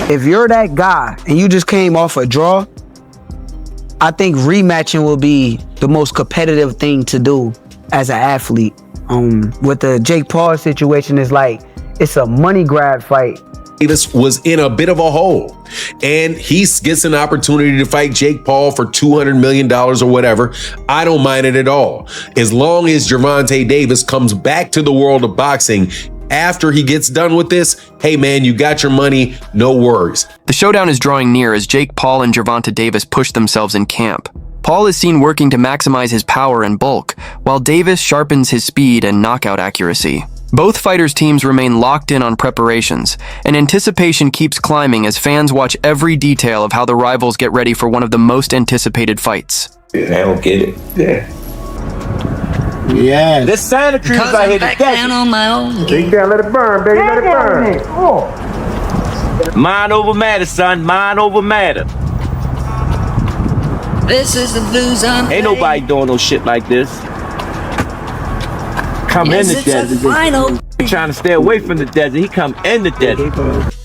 If you're that guy and you just came off a draw, I think rematching will be the most competitive thing to do as an athlete. With the Jake Paul situation, is like it's a money grab fight. Davis was in a bit of a hole, and he gets an opportunity to fight Jake Paul for $200 million or whatever. I don't mind it at all. As long as Gervonta Davis comes back to the world of boxing after he gets done with this, hey man, you got your money, no worries. The showdown is drawing near as Jake Paul and Gervonta Davis push themselves in camp. Paul is seen working to maximize his power and bulk, while Davis sharpens his speed and knockout accuracy. Both fighters' teams remain locked in on preparations, and anticipation keeps climbing as fans watch every detail of how the rivals get ready for one of the most anticipated fights. I don't get it. Yeah. This Santa Cruz out here to down on my own. Drink down, let it burn, baby, let it burn. Mind over matter, son. Mind over matter. This is the blues I'm Ain't nobody doing no shit like this. Come in the desert. He trying to stay away from the desert. He come in the desert.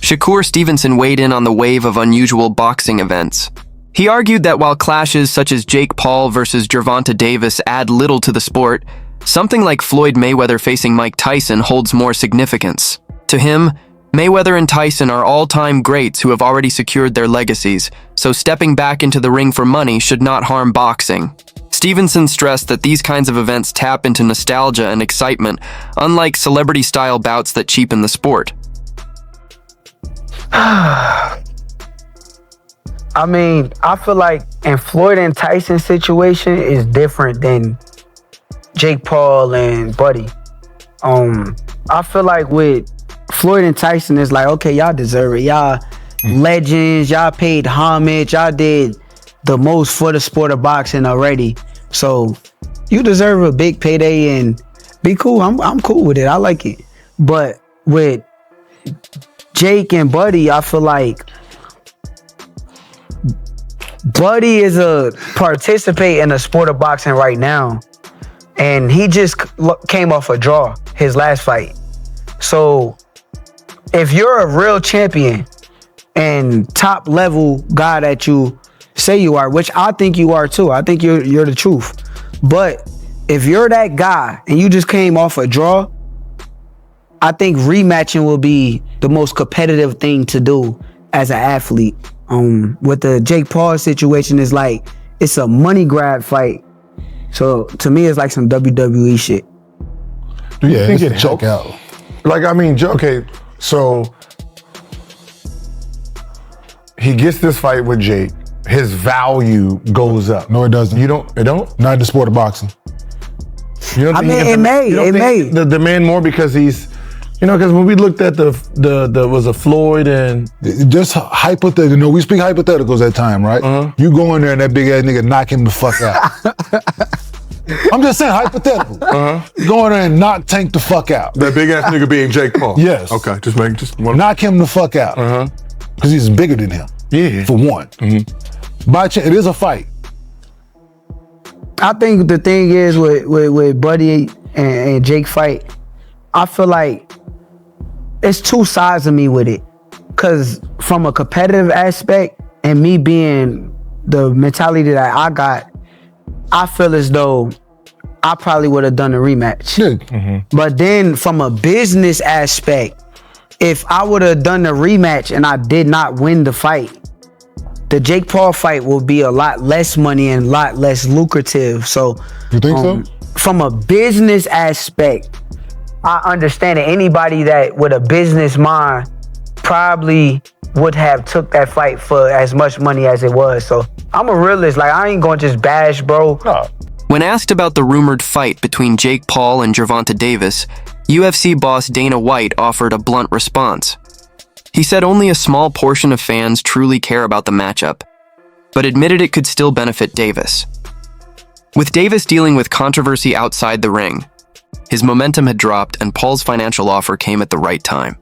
Shakur Stevenson weighed in on the wave of unusual boxing events. He argued that while clashes such as Jake Paul versus Gervonta Davis add little to the sport, something like Floyd Mayweather facing Mike Tyson holds more significance. To him, Mayweather and Tyson are all-time greats who have already secured their legacies, so stepping back into the ring for money should not harm boxing. Stevenson stressed that these kinds of events tap into nostalgia and excitement, unlike celebrity-style bouts that cheapen the sport. I mean, I feel like in Floyd and Tyson situation is different than Jake Paul and Buddy. I feel like with Floyd and Tyson, it's like, okay, y'all deserve it. Y'all legends, y'all paid homage, y'all did the most for the sport of boxing already. So you deserve a big payday and be cool. I'm cool with it. I like it. But with Jake and Buddy, I feel like Buddy is a participate in the sport of boxing right now, and he just came off a draw his last fight. So if you're a real champion and top level guy that you say you are, which I think you are too, I think you're the truth. But if you're that guy and you just came off a draw, I think rematching will be the most competitive thing to do as an athlete. With the Jake Paul situation, is like it's a money grab fight. So to me, it's like some WWE shit. Do you think it helps? Like, I mean, okay, so he gets this fight with Jake. His value goes up. No, it doesn't. You don't? It don't? Not in the sport of boxing. You don't think it may. The demand more because he's, you know, because when we looked at the was a Floyd and just hypothetical. You know, we speak hypotheticals at time, right? Uh-huh. You go in there and that big ass nigga knock him the fuck out. I'm just saying hypothetical. Go in there and knock Tank the fuck out. that big ass nigga being Jake Paul. Yes. Okay, just one. Knock him the fuck out. Because he's bigger than him. Yeah. For one. By chance, it is a fight. I think the thing is with Buddy and Jake fight, I feel like it's two sides of me with it. Cause from a competitive aspect and me being the mentality that I got, I feel as though I probably would have done a rematch. But then from a business aspect, if I would have done the rematch and I did not win the fight, the Jake Paul fight will be a lot less money and a lot less lucrative. So you think so? From a business aspect, I understand that anybody that with a business mind probably would have took that fight for as much money as it was. So I'm a realist. Like, I ain't gonna just bash, bro. When asked about the rumored fight between Jake Paul and Gervonta Davis, UFC boss Dana White offered a blunt response. He said only a small portion of fans truly care about the matchup, but admitted it could still benefit Davis. With Davis dealing with controversy outside the ring, his momentum had dropped and Paul's financial offer came at the right time.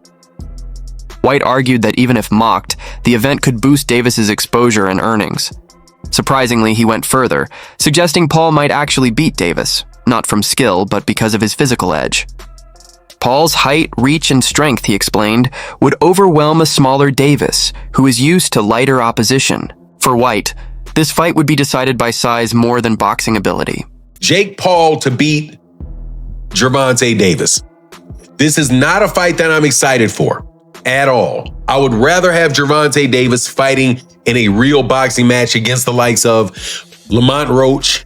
White argued that even if mocked, the event could boost Davis's exposure and earnings. Surprisingly, he went further, suggesting Paul might actually beat Davis, not from skill, but because of his physical edge. Paul's height, reach, and strength, he explained, would overwhelm a smaller Davis, who is used to lighter opposition. For White, this fight would be decided by size more than boxing ability. Jake Paul to beat Gervonta Davis. This is not a fight that I'm excited for at all. I would rather have Gervonta Davis fighting in a real boxing match against the likes of Lamont Roach,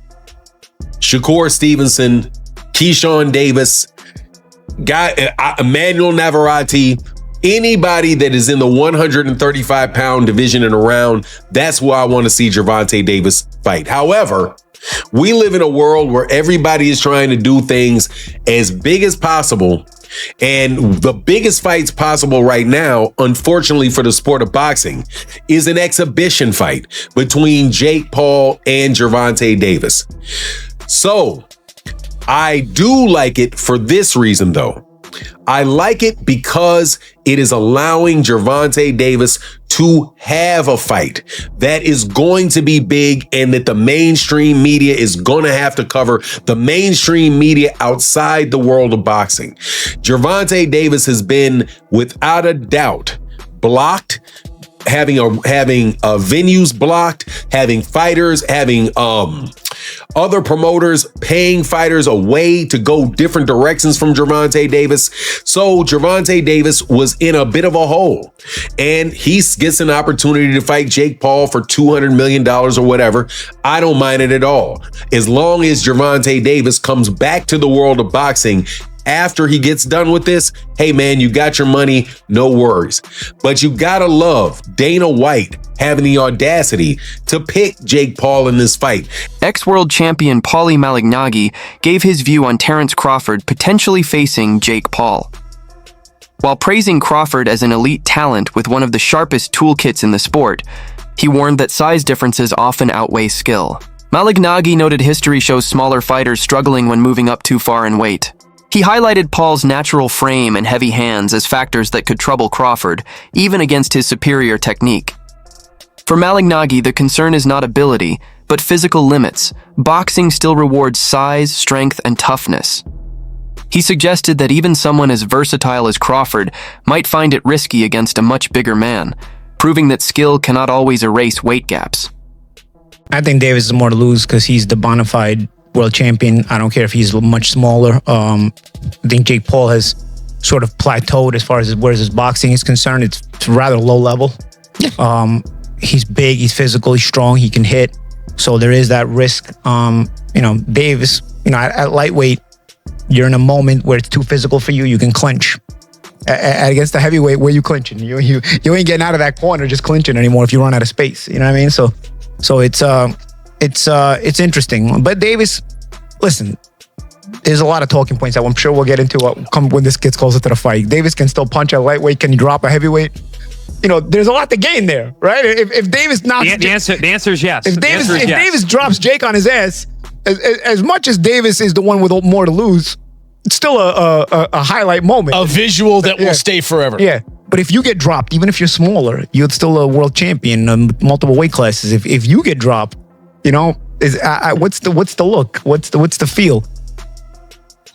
Shakur Stevenson, Keyshawn Davis, Emmanuel Navarrete, anybody that is in the 135-pound division and around. That's where I want to see Gervonta Davis fight. However, we live in a world where everybody is trying to do things as big as possible. And the biggest fights possible right now, unfortunately for the sport of boxing, is an exhibition fight between Jake Paul and Gervonta Davis. So I do like it for this reason, though. I like it because it is allowing Gervonta Davis to have a fight that is going to be big and that the mainstream media is going to have to cover, the mainstream media outside the world of boxing. Gervonta Davis has been, without a doubt, blocked, having venues blocked, having fighters, having other promoters paying fighters away to go different directions from Gervonta Davis. So Gervonta Davis was in a bit of a hole, and he gets an opportunity to fight Jake Paul for $200 million or whatever. I don't mind it at all. As long as Gervonta Davis comes back to the world of boxing after he gets done with this, hey man, you got your money, no worries. But you gotta love Dana White having the audacity to pick Jake Paul in this fight. Ex-world champion Paulie Malignaggi gave his view on Terence Crawford potentially facing Jake Paul. While praising Crawford as an elite talent with one of the sharpest toolkits in the sport, he warned that size differences often outweigh skill. Malignaggi noted history shows smaller fighters struggling when moving up too far in weight. He highlighted Paul's natural frame and heavy hands as factors that could trouble Crawford, even against his superior technique. For Malignaggi, the concern is not ability, but physical limits. Boxing still rewards size, strength, and toughness. He suggested that even someone as versatile as Crawford might find it risky against a much bigger man, proving that skill cannot always erase weight gaps. I think Davis is more to lose because he's the bona fide world champion. I don't care if he's much smaller. I think Jake Paul has sort of plateaued as far as where his boxing is concerned. It's rather low level. He's big, he's physical, he's strong, he can hit. So there is that risk. Davis, at lightweight, you're in a moment where it's too physical for you. You can clinch. Against the heavyweight, where you clinching? You ain't getting out of that corner just clinching anymore if you run out of space. You know what I mean? So it's interesting. But Davis, listen, there's a lot of talking points that I'm sure we'll get into when this gets closer to the fight. Davis can still punch at lightweight. Can he drop a heavyweight? There's a lot to gain there, right? If Davis knocks... The answer is yes. If Davis drops Jake on his ass, as much as Davis is the one with more to lose, it's still a highlight moment. A visual that will stay forever. Yeah. But if you get dropped, even if you're smaller, you're still a world champion in multiple weight classes. If you get dropped, what's the look? What's the feel?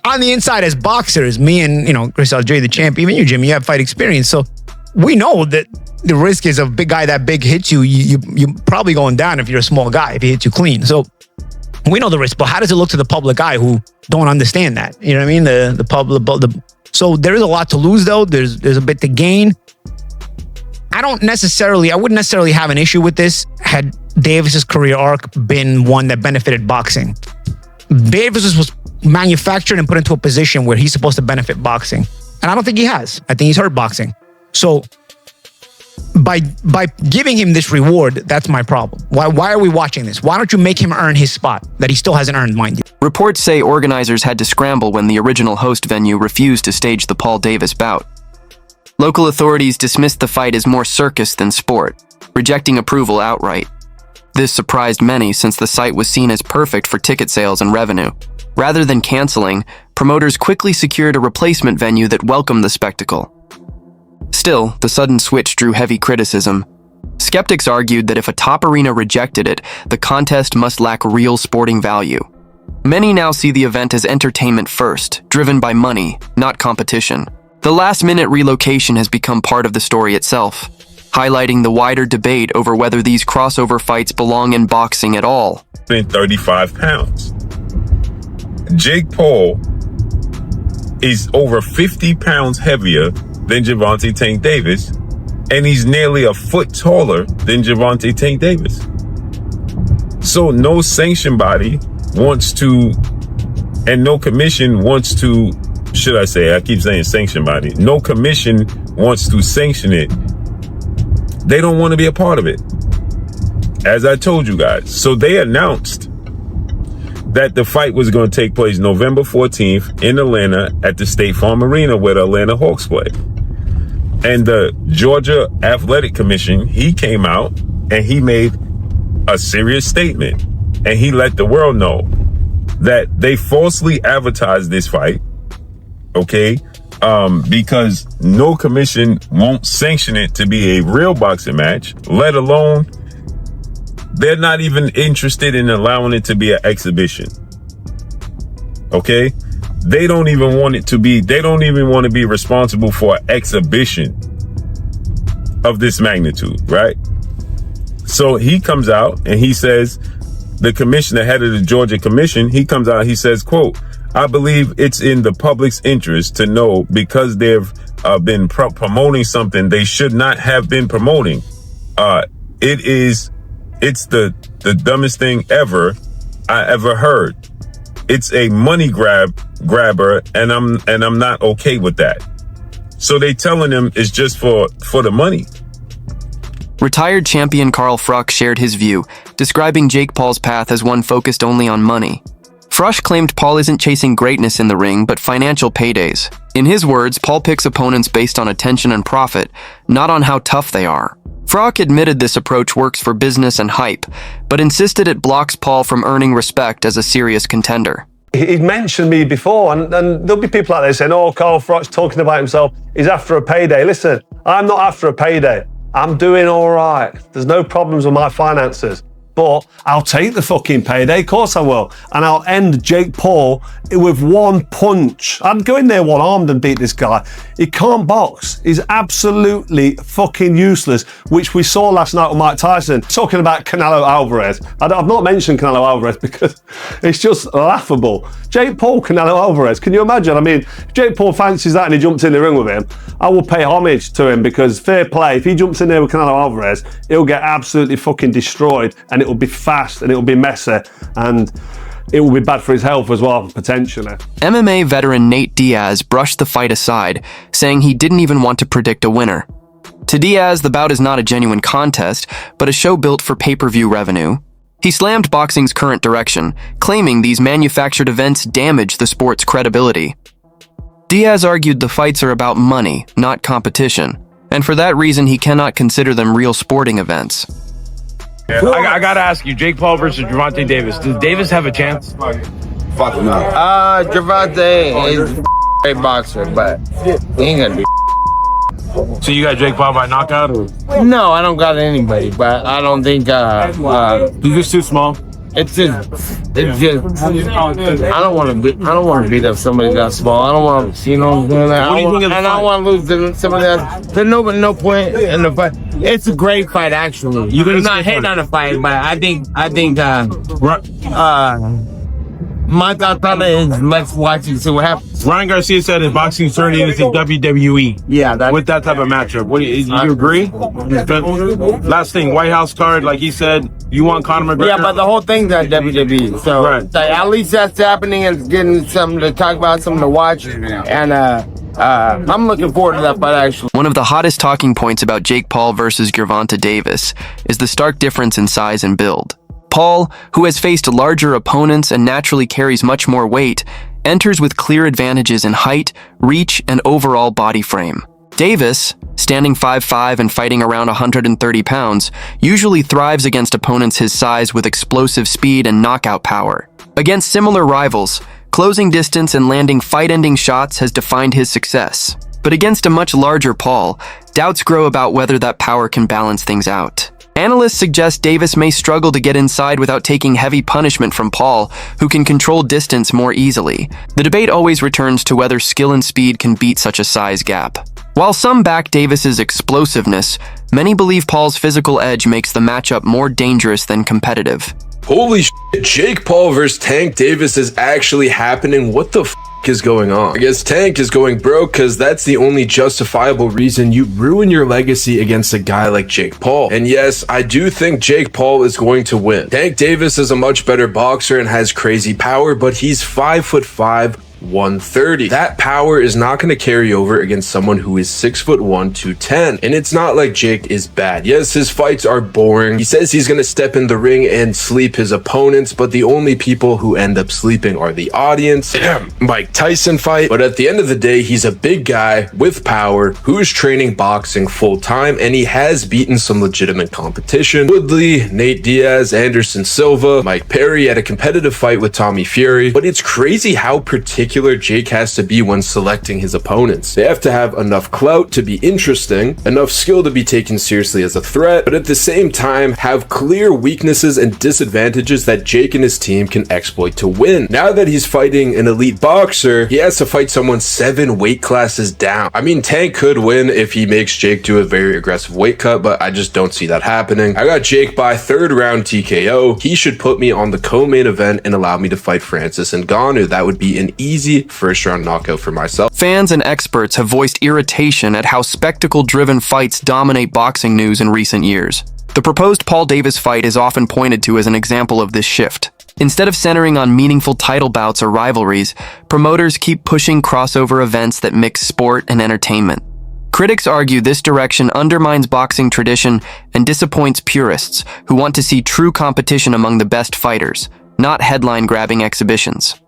On the inside, as boxers, me and Chris Algieri, the champ, even you, Jimmy, you have fight experience, so we know that the risk is a big guy that big hits you. You're probably going down if you're a small guy if he hits you clean. So we know the risk, but how does it look to the public eye who don't understand that? You know what I mean? The public. So there is a lot to lose, though. There's a bit to gain. I wouldn't necessarily have an issue with this had Davis's career arc been one that benefited boxing. Davis was manufactured and put into a position where he's supposed to benefit boxing. And I don't think he has. I think he's hurt boxing. So by giving him this reward, that's my problem. Why are we watching this? Why don't you make him earn his spot that he still hasn't earned, mind you? Reports say organizers had to scramble when the original host venue refused to stage the Paul Davis bout. Local authorities dismissed the fight as more circus than sport, rejecting approval outright. This surprised many since the site was seen as perfect for ticket sales and revenue. Rather than canceling, promoters quickly secured a replacement venue that welcomed the spectacle. Still, the sudden switch drew heavy criticism. Skeptics argued that if a top arena rejected it, the contest must lack real sporting value. Many now see the event as entertainment first, driven by money, not competition. The last-minute relocation has become part of the story itself, highlighting the wider debate over whether these crossover fights belong in boxing at all. 35 pounds. Jake Paul is over 50 pounds heavier than Gervonta Tank Davis, and he's nearly a foot taller than Gervonta Tank Davis. So no sanction body wants to, and no commission wants to, should I say, I keep saying sanction body, no commission wants to sanction it. They don't want to be a part of it, as I told you guys. So they announced that the fight was going to take place November 14th in Atlanta at the State Farm Arena where the Atlanta Hawks play. And the Georgia Athletic Commission, he came out and he made a serious statement. And he let the world know that they falsely advertised this fight, okay? Because no commission won't sanction it to be a real boxing match, let alone they're not even interested in allowing it to be an exhibition. Okay? They don't even want it to be, they don't even want to be responsible for an exhibition of this magnitude, right? So he comes out and he says, the commissioner, head of the Georgia Commission, he comes out, he says, quote, I believe it's in the public's interest to know because they've been promoting something they should not have been promoting. It's the dumbest thing I ever heard. It's a money grabber, and I'm not okay with that. So they telling him it's just for the money. Retired champion Carl Fruch shared his view, describing Jake Paul's path as one focused only on money. Fruch claimed Paul isn't chasing greatness in the ring, but financial paydays. In his words, Paul picks opponents based on attention and profit, not on how tough they are. Fruch admitted this approach works for business and hype, but insisted it blocks Paul from earning respect as a serious contender. He'd mentioned me before, and there'll be people out there saying, oh, Carl Fruch's talking about himself, he's after a payday. Listen, I'm not after a payday. I'm doing all right. There's no problems with my finances. But I'll take the fucking payday, of course I will. And I'll end Jake Paul with one punch. I'd go in there one-armed and beat this guy. He can't box. He's absolutely fucking useless, which we saw last night with Mike Tyson. Talking about Canelo Alvarez. I've not mentioned Canelo Alvarez because it's just laughable. Jake Paul, Canelo Alvarez. Can you imagine? I mean, if Jake Paul fancies that and he jumps in the ring with him, I will pay homage to him because fair play. If he jumps in there with Canelo Alvarez, he'll get absolutely fucking destroyed, and it will be fast and it will be messy, and it will be bad for his health as well, potentially. MMA veteran Nate Diaz brushed the fight aside, saying he didn't even want to predict a winner. To Diaz, the bout is not a genuine contest, but a show built for pay-per-view revenue. He slammed boxing's current direction, claiming these manufactured events damage the sport's credibility. Diaz argued the fights are about money, not competition, and for that reason he cannot consider them real sporting events. Yeah, I gotta ask you, Jake Paul versus Gervonta Davis. Does Davis have a chance? Fuck no. Gervonta is a great boxer, but he ain't gonna be. So you got Jake Paul by knockout? Or? No, I don't got anybody, but I don't think. He's just too small. It's just. I don't want to beat up somebody that small. I don't want to, you know. I don't want to lose to somebody that. There's no point in the fight. It's a great fight, actually. You're not hating on the fight, but I think. My thought is let's watch and see what happens. Ryan Garcia said his boxing turning into WWE. Yeah, with that type of matchup. What do you agree? Last thing, White House card, like he said, you want Conor McGregor? Yeah, but the whole thing's at WWE. So right. At least that's happening and getting something to talk about, something to watch, and I'm looking forward to that fight, actually. One of the hottest talking points about Jake Paul versus Gervonta Davis is the stark difference in size and build. Paul, who has faced larger opponents and naturally carries much more weight, enters with clear advantages in height, reach, and overall body frame. Davis, standing 5'5" and fighting around 130 pounds, usually thrives against opponents his size with explosive speed and knockout power. Against similar rivals, closing distance and landing fight-ending shots has defined his success. But against a much larger Paul, doubts grow about whether that power can balance things out. Analysts suggest Davis may struggle to get inside without taking heavy punishment from Paul, who can control distance more easily. The debate always returns to whether skill and speed can beat such a size gap. While some back Davis's explosiveness, many believe Paul's physical edge makes the matchup more dangerous than competitive. Holy shit, Jake Paul versus Tank Davis is actually happening. What the is going on? I guess Tank is going broke because that's the only justifiable reason you ruin your legacy against a guy like Jake Paul. And yes, I do think Jake Paul is going to win. Tank Davis is a much better boxer and has crazy power, but he's 5'5", 130. That power is not going to carry over against someone who is 6'1", 210. And it's not like Jake is bad. Yes, his fights are boring. He says he's going to step in the ring and sleep his opponents, but the only people who end up sleeping are the audience. Mike Tyson fight. But at the end of the day, he's a big guy with power who's training boxing full time, and he has beaten some legitimate competition. Woodley, Nate Diaz, Anderson Silva, Mike Perry had a competitive fight with Tommy Fury. But it's crazy how particular Jake has to be when selecting his opponents. They have to have enough clout to be interesting, enough skill to be taken seriously as a threat, but at the same time have clear weaknesses and disadvantages that Jake and his team can exploit to win. Now that he's fighting an elite boxer, he has to fight someone 7 weight classes down. I mean, Tank could win if he makes Jake do a very aggressive weight cut, but I just don't see that happening. I got Jake by 3rd round TKO. He should put me on the co-main event and allow me to fight Francis Ngannou. That would be an easy first-round knockout for myself. Fans and experts have voiced irritation at how spectacle-driven fights dominate boxing news in recent years. The proposed Paul Davis fight is often pointed to as an example of this shift. Instead of centering on meaningful title bouts or rivalries, promoters keep pushing crossover events that mix sport and entertainment. Critics argue this direction undermines boxing tradition and disappoints purists who want to see true competition among the best fighters, not headline-grabbing exhibitions.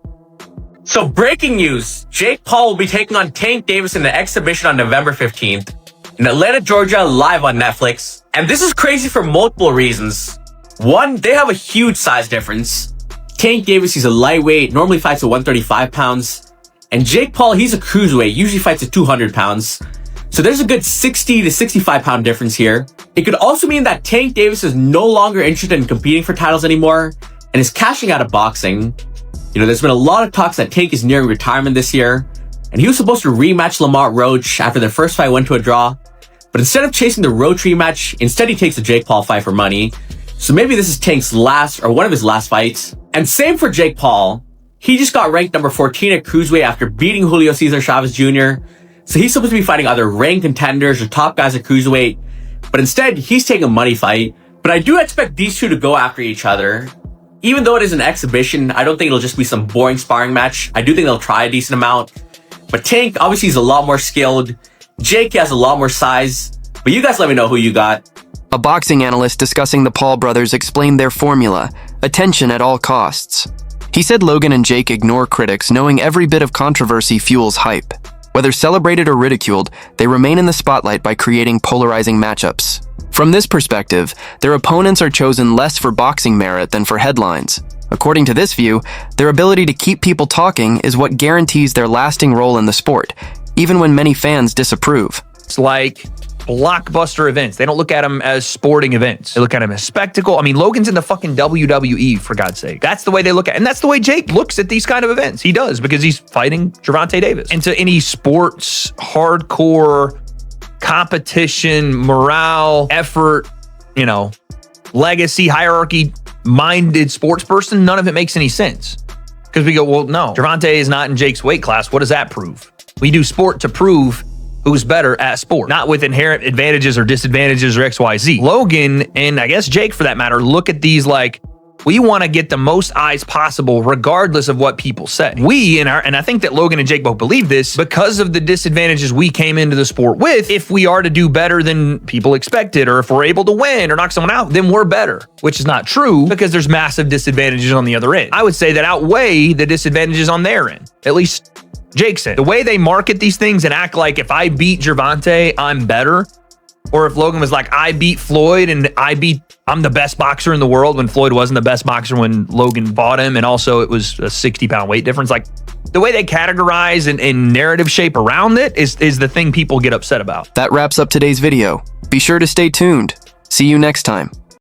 So breaking news, Jake Paul will be taking on Tank Davis in the exhibition on November 15th in Atlanta, Georgia, live on Netflix. And this is crazy for multiple reasons. One, they have a huge size difference. Tank Davis, he's a lightweight, normally fights at 135 pounds. And Jake Paul, he's a cruiserweight, usually fights at 200 pounds. So there's a good 60 to 65 pound difference here. It could also mean that Tank Davis is no longer interested in competing for titles anymore and is cashing out of boxing. You know, there's been a lot of talks that Tank is nearing retirement this year, and he was supposed to rematch Lamar Roach after their first fight went to a draw. But instead of chasing the Roach rematch, instead he takes the Jake Paul fight for money. So maybe this is Tank's last or one of his last fights. And same for Jake Paul. He just got ranked number 14 at cruiserweight after beating Julio Cesar Chavez Jr. So he's supposed to be fighting either ranked contenders or top guys at cruiserweight. But instead, he's taking a money fight. But I do expect these two to go after each other. Even though it is an exhibition, I don't think it'll just be some boring sparring match. I do think they'll try a decent amount. But Tank, obviously, he's a lot more skilled. Jake has a lot more size. But you guys let me know who you got. A boxing analyst discussing the Paul brothers explained their formula: attention at all costs. He said Logan and Jake ignore critics, knowing every bit of controversy fuels hype. Whether celebrated or ridiculed, they remain in the spotlight by creating polarizing matchups. From this perspective, their opponents are chosen less for boxing merit than for headlines. According to this view, their ability to keep people talking is what guarantees their lasting role in the sport, even when many fans disapprove. It's like blockbuster events. They don't look at them as sporting events. They look at them as spectacle. I mean, Logan's in the fucking WWE, for God's sake. That's the way they look at it. And that's the way Jake looks at these kind of events. He does, because he's fighting Gervonta Davis. And to any sports, hardcore, competition, morale, effort, you know, legacy, hierarchy-minded sports person, none of it makes any sense. Because we go, well, no, Gervonta is not in Jake's weight class. What does that prove? We do sport to prove who's better at sport, not with inherent advantages or disadvantages or XYZ. Logan, and I guess Jake for that matter, look at these like, we want to get the most eyes possible regardless of what people say. We, and I think that Logan and Jake both believe this, because of the disadvantages we came into the sport with, if we are to do better than people expected, or if we're able to win or knock someone out, then we're better, which is not true because there's massive disadvantages on the other end. I would say that outweigh the disadvantages on their end, at least Jake's end. The way they market these things and act like if I beat Gervonta, I'm better, or if Logan was like, I beat Floyd and I'm the best boxer in the world, when Floyd wasn't the best boxer when Logan fought him, and also it was a 60-pound weight difference. Like, the way they categorize and narrative shape around it is the thing people get upset about. That wraps up today's video. Be sure to stay tuned. See you next time.